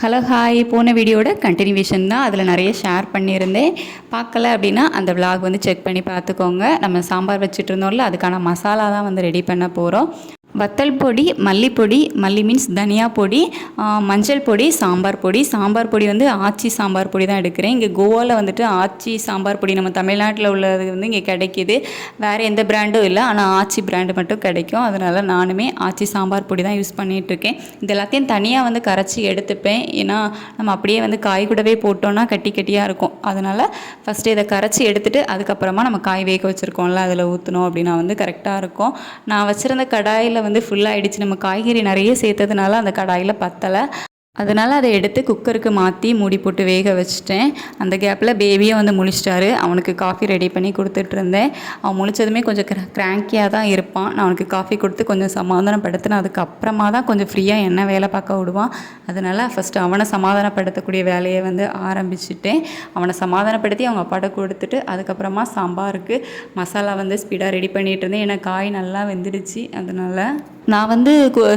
Hello hi. போன வீடியோட continuation தான். அதில் நிறைய ஷேர் பண்ணியிருந்தேன். பார்க்கல அப்படின்னா அந்த விலாக் வந்து செக் பண்ணி பார்த்துக்கோங்க. நம்ம சாம்பார் வச்சுட்டு இருந்தோம்ல, அதுக்கான மசாலா தான் வந்து ரெடி பண்ண போகிறோம். வத்தல் பொடி, மல்லிப்பொடி, மல்லி மீன்ஸ் தனியா பொடி, மஞ்சள் பொடி, சாம்பார் பொடி. சாம்பார் பொடி வந்து ஆச்சி சாம்பார் பொடி தான் எடுக்கிறேன். இங்கே கோவாவில் வந்துட்டு ஆச்சி சாம்பார் பொடி நம்ம தமிழ்நாட்டில் உள்ளது வந்து இங்கே கிடைக்கிது. வேறு எந்த பிராண்டும் இல்லை, ஆனால் ஆச்சி பிராண்டு மட்டும் கிடைக்கும். அதனால் நானுமே ஆச்சி சாம்பார் பொடி தான் யூஸ் பண்ணிகிட்ருக்கேன். இது எல்லாத்தையும் தனியாக வந்து கரைச்சி எடுத்துப்பேன். ஏன்னா நம்ம அப்படியே வந்து காய் கூடவே போட்டோன்னா கட்டி கட்டியாக இருக்கும். அதனால் ஃபஸ்ட்டு இதை கரைச்சி எடுத்துகிட்டு அதுக்கப்புறமா நம்ம காய் வேக வச்சுருக்கோம்ல அதில் ஊற்றணும் அப்படின்னா வந்து கரெக்டாக இருக்கும். நான் வச்சுருந்த கடாயில் வந்து ஃபுல்லாகிடுச்சு. நம்ம காய்கறி நிறைய சேர்த்ததுனால அந்த கடாயில் பத்தலை. அதனால் அதை எடுத்து குக்கருக்கு மாற்றி மூடி போட்டு வேக வச்சுட்டேன். அந்த கேப்பில் பேபியும் வந்து முழிச்சிட்டாரு. அவனுக்கு காஃபி ரெடி பண்ணி கொடுத்துட்ருந்தேன். அவன் முழிச்சதுமே கொஞ்சம் கிராங்கியாக தான் இருப்பான். நான் அவனுக்கு காஃபி கொடுத்து கொஞ்சம் சமாதானப்படுத்தினேன். அதுக்கப்புறமா தான் கொஞ்சம் ஃப்ரீயாக என்ன வேலை பார்க்க விடுவான். அதனால் ஃபஸ்ட்டு அவனை சமாதானப்படுத்தக்கூடிய வேலையை வந்து ஆரம்பிச்சுட்டேன். அவனை சமாதானப்படுத்தி அவங்க அப்பாட்ட கொடுத்துட்டு அதுக்கப்புறமா சாம்பாருக்கு மசாலா வந்து ஸ்பீடாக ரெடி பண்ணிகிட்டு இருந்தேன். ஏன்னா காய் நல்லா வெந்துடுச்சு. அதனால் நான் வந்து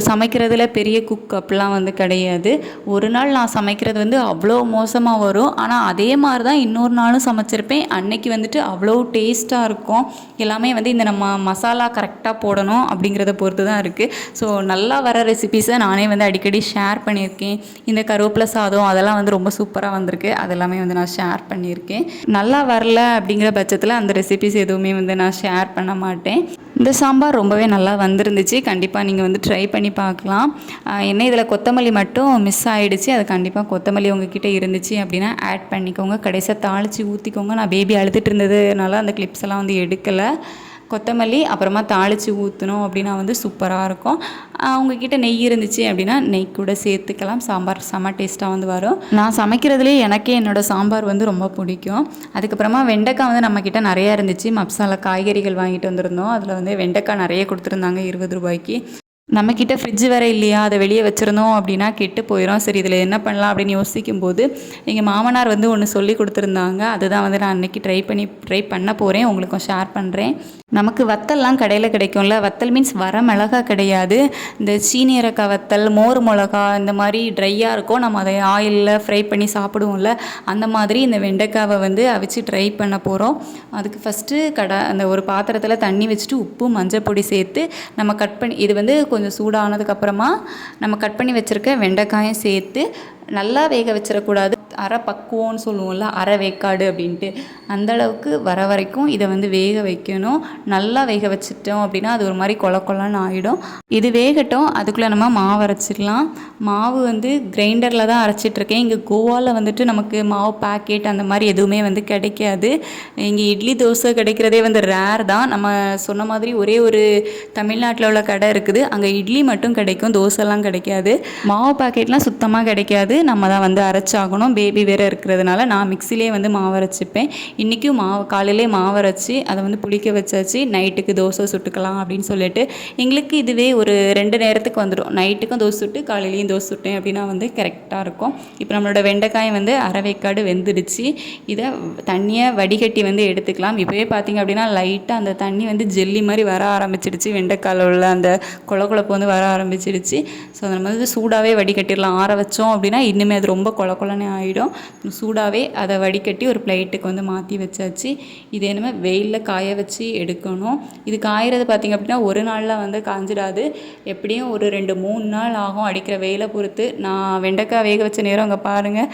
சமைக்கிறதுல பெரிய குக் அப்படிலாம் வந்து கிடையாது. ஒரு நாள் நான் சமைக்கிறது வந்து அவ்வளோ மோசமாக வரும். ஆனால் அதே மாதிரி தான் இன்னொரு நாளும் சமைச்சிருப்பேன். அன்னைக்கு வந்துட்டு அவ்வளோ டேஸ்ட்டாக இருக்கும். எல்லாமே வந்து இந்த நம்ம மசாலா கரெக்டாக போடணும் அப்படிங்கிறத பொறுத்து தான் இருக்குது. ஸோ நல்லா வர ரெசிபீஸை நானே வந்து அடிக்கடி ஷேர் பண்ணியிருக்கேன். இந்த கருவேப்பிலை சாதம் அதெல்லாம் வந்து ரொம்ப சூப்பராக வந்திருக்கு. அதெல்லாமே வந்து நான் ஷேர் பண்ணியிருக்கேன். நல்லா வரல அப்படிங்கிற பட்சத்தில் அந்த ரெசிபீஸ் எதுவுமே வந்து நான் ஷேர் பண்ண மாட்டேன். இந்த சாம்பார் ரொம்பவே நல்லா வந்திருந்துச்சு. கண்டிப்பாக நீங்கள் வந்து ட்ரை பண்ணி பார்க்கலாம். என்ன இதில் கொத்தமல்லி மட்டும் மிஸ் ஆகிடுச்சு. அது கண்டிப்பாக கொத்தமல்லி உங்ககிட்ட இருந்துச்சு அப்படின்னா ஆட் பண்ணிக்கோங்க. கடைசியாக தாளித்து ஊற்றிக்கோங்க. நான் பேபி அழுதுட்டு இருந்ததுனால அந்த கிளிப்ஸ் எல்லாம் வந்து எடுக்கலை. கொத்தமல்லி அப்புறமா தாளித்து ஊற்றணும் அப்படின்னா வந்து சூப்பராக இருக்கும். உங்ககிட்ட நெய் இருந்துச்சு அப்படின்னா நெய் கூட சேர்த்துக்கலாம். சாம்பார் செம்ம டேஸ்ட்டாக வந்து வரும். நான் சமைக்கிறதுலேயே எனக்கே என்னோடய சாம்பார் வந்து ரொம்ப பிடிக்கும். அதுக்கப்புறமா வெண்டைக்காய் வந்து நம்மக்கிட்ட நிறையா இருந்துச்சு. மசாலா காய்கறிகள் வாங்கிட்டு வந்திருந்தோம். அதில் வந்து வெண்டைக்காய் நிறைய கொடுத்துருந்தாங்க 20 ரூபாய்க்கு. நம்மக்கிட்ட ஃப்ரிட்ஜ் வேறு இல்லையா, அதை வெளியே வச்சுருந்தோம் அப்படின்னா கெட்டு போயிடும். சரி இதில் என்ன பண்ணலாம் அப்படின்னு யோசிக்கும்போது எங்கள் மாமனார் வந்து ஒன்று சொல்லி கொடுத்துருந்தாங்க. அதுதான் வந்து நான் அன்றைக்கி ட்ரை பண்ண போகிறேன். உங்களுக்கும் ஷேர் பண்ணுறேன். நமக்கு வத்தல்லாம் கடையில் கிடைக்கும்ல. வத்தல் மீன்ஸ் வர மிளகா கிடையாது. இந்த சீனியரக்காய் வத்தல், மோர் மிளகா இந்த மாதிரி ட்ரையாக இருக்கும். நம்ம அதை ஆயிலில் ஃப்ரை பண்ணி சாப்பிடுவோம்ல, அந்த மாதிரி இந்த வெண்டைக்காவை வந்து அவிச்சு ட்ரை பண்ண போகிறோம். அதுக்கு ஃபஸ்ட்டு அந்த ஒரு பாத்திரத்தில் தண்ணி வச்சுட்டு உப்பு மஞ்சள் பொடி சேர்த்து நம்ம கட் பண்ணி இது வந்து கொஞ்சம் சூடானதுக்கப்புறமா நம்ம கட் பண்ணி வச்சுருக்க வெண்டைக்காயும் சேர்த்து நல்லா வேக வச்சிடக்கூடாது. அரை பக்குவம்னு சொல்லுவோம்ல, அரை வேக்காடு அப்படின்ட்டு அந்தளவுக்கு வர வரைக்கும் இதை வந்து வேக வைக்கணும். நல்லா வேக வச்சிட்டோம் அப்படின்னா அது ஒரு மாதிரி கொலன்னு ஆகிடும். இது வேகட்டும். அதுக்குள்ளே நம்ம மாவு அரைச்சிடலாம். மாவு வந்து கிரைண்டரில் தான் அரைச்சிட்ருக்கேன். இங்கே கோவாவில் வந்துட்டு நமக்கு மாவு பேக்கெட் அந்த மாதிரி எதுவுமே வந்து கிடைக்காது. இங்கே இட்லி தோசை கிடைக்கிறதே வந்து ரேர் தான். நம்ம சொன்ன மாதிரி ஒரே ஒரு தமிழ்நாட்டில் உள்ள கடை இருக்குது. அங்கே இட்லி மட்டும் கிடைக்கும், தோசைலாம் கிடைக்காது. மாவு பேக்கெட்லாம் சுத்தமாக கிடைக்காது. நம்ம தான் வந்து அரைச்சாகணும். பேபி வேறு இருக்கிறதுனால நான் மிக்சிலே வந்து மாவு அரைச்சிப்பேன். இன்றைக்கும் காலையிலே மாவு அரைச்சி அதை வந்து புளிக்க வச்சாச்சு. நைட்டுக்கு தோசை சுட்டுக்கலாம் அப்படின்னு சொல்லிட்டு எங்களுக்கு இதுவே ஒரு 2 நேரத்துக்கு வந்துடும். நைட்டுக்கும் தோசை சுட்டு காலையிலையும் தோசை சுட்டேன் அப்படின்னா வந்து கரெக்டாக இருக்கும். இப்போ நம்மளோட வெண்டைக்காய் வந்து அரை வேக்காடு வெந்துடுச்சு. இதை தண்ணியை வடிகட்டி வந்து எடுத்துக்கலாம். இப்போவே பார்த்திங்க அப்படின்னா லைட்டாக அந்த தண்ணி வந்து ஜெல்லி மாதிரி வர ஆரம்பிச்சிடுச்சு. வெண்டைக்காயில் உள்ள அந்த கொழப்பு வந்து வர ஆரம்பிச்சிடுச்சு. ஸோ அந்த மாதிரி சூடாகவே வடிகட்டிடலாம். ஆற வச்சோம் அப்படின்னா இன்னுமே அது ரொம்ப கொலன்னு ஆகிடும். சூடாகவே அதை வடிகட்டி ஒரு பிளேட்டுக்கு வந்து மாற்றி வச்சாச்சு. இதே நம்ம வெயிலில் காய வச்சு எடுக்கணும். இது காய்கிறது பார்த்திங்க அப்படின்னா ஒரு நாளில் வந்து காஞ்சிடாது. எப்படியும் ஒரு 2-3 நாள் ஆகும் அடிக்கிற வெயிலை பொறுத்து. நான் வெண்டைக்காய் வேக வச்ச நேரம் அங்கே பாருங்கள்,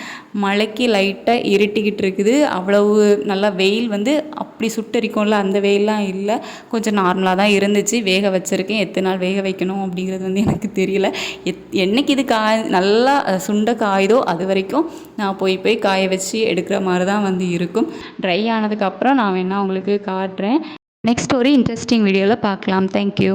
மழைக்கு லைட்டாக இருட்டிக்கிட்டு இருக்குது. அவ்வளவு நல்லா வெயில் வந்து அப்படி சுட்டரிக்கும்ல, அந்த வெயிலெலாம் இல்லை. கொஞ்சம் நார்மலாக தான் இருந்துச்சு. வேக வச்சுருக்கேன். எத்தனை நாள் வேக வைக்கணும் அப்படிங்கிறது வந்து எனக்கு தெரியல. என்னைக்கு இது நல்லா சுண்ட காயுதோ அது வரைக்கும் நான் போய் காய வச்சு எடுக்கிற மாதிரி தான் வந்து இருக்கும். ட்ரை ஆனதுக்கப்புறம் நான் வேணால் உங்களுக்கு காட்டுறேன். நெக்ஸ்ட் ஒரு இன்ட்ரெஸ்டிங் வீடியோவில் பார்க்கலாம். தேங்க்யூ.